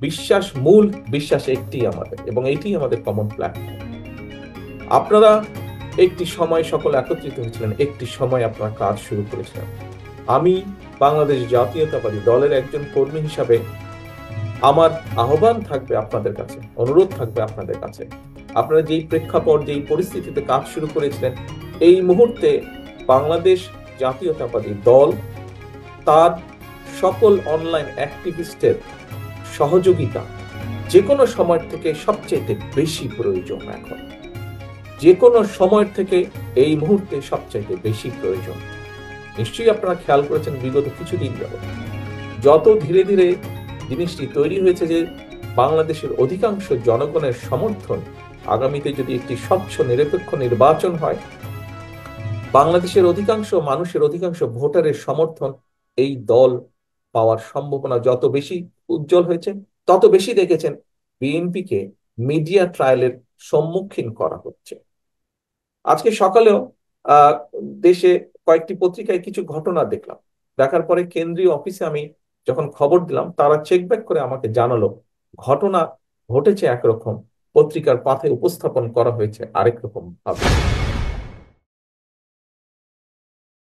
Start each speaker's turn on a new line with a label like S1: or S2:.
S1: বিশ্বাস মূল, বিশ্বাস একটি আমাদের, এবং এইটি আমাদের কমন প্ল্যাটফর্ম। আপনারা একটি সময় সকল একত্রিত হয়েছিলেন, একটি সময় আপনারা কাজ শুরু করেছিলেন। আমি বাংলাদেশ জাতীয়তাবাদী দলের একজন কর্মী হিসাবে আমার আহ্বান থাকবে আপনাদের কাছে, অনুরোধ থাকবে আপনাদের কাছে, আপনারা যেই প্রেক্ষাপট, যেই পরিস্থিতিতে কাজ শুরু করেছিলেন, এই মুহূর্তে বাংলাদেশ জাতীয়তাবাদী দল তার সকল অনলাইন অ্যাক্টিভিস্টের সহযোগিতা যে কোনো সময় থেকে সবচেয়ে বেশি প্রয়োজন। এখন যে কোনো সময় থেকে এই মুহূর্তে সবচাইতে বেশি প্রয়োজন। নিশ্চয়ই আপনারা খেয়াল করেছেন বিগত কিছুদিন যাবত যত ধীরে ধীরে জিনিসটি তৈরি হয়েছে যে বাংলাদেশের অধিকাংশ জনগণের সমর্থন, আগামীতে যদি একটি স্বচ্ছ নিরপেক্ষ নির্বাচন হয়, বাংলাদেশের অধিকাংশ মানুষের, অধিকাংশ ভোটারের সমর্থন এই দল পাওয়ার সম্ভাবনা যত বেশি উজ্জ্বল হয়েছে, তত বেশি দেখেছেন বিএনপিকে মিডিয়া ট্রায়ালের সম্মুখীন করা হচ্ছে। আজকে সকালেও আহ দেশে কয়েকটি পত্রিকায় কিছু ঘটনা দেখলাম। দেখার পরে কেন্দ্রীয় অফিসে আমি যখন খবর দিলাম, তারা চেক ব্যাক করে আমাকে জানালো ঘটনা ঘটেছে একরকম, পত্রিকার পাতায় উপস্থাপন করা হয়েছে আরেক রকম ভাবে।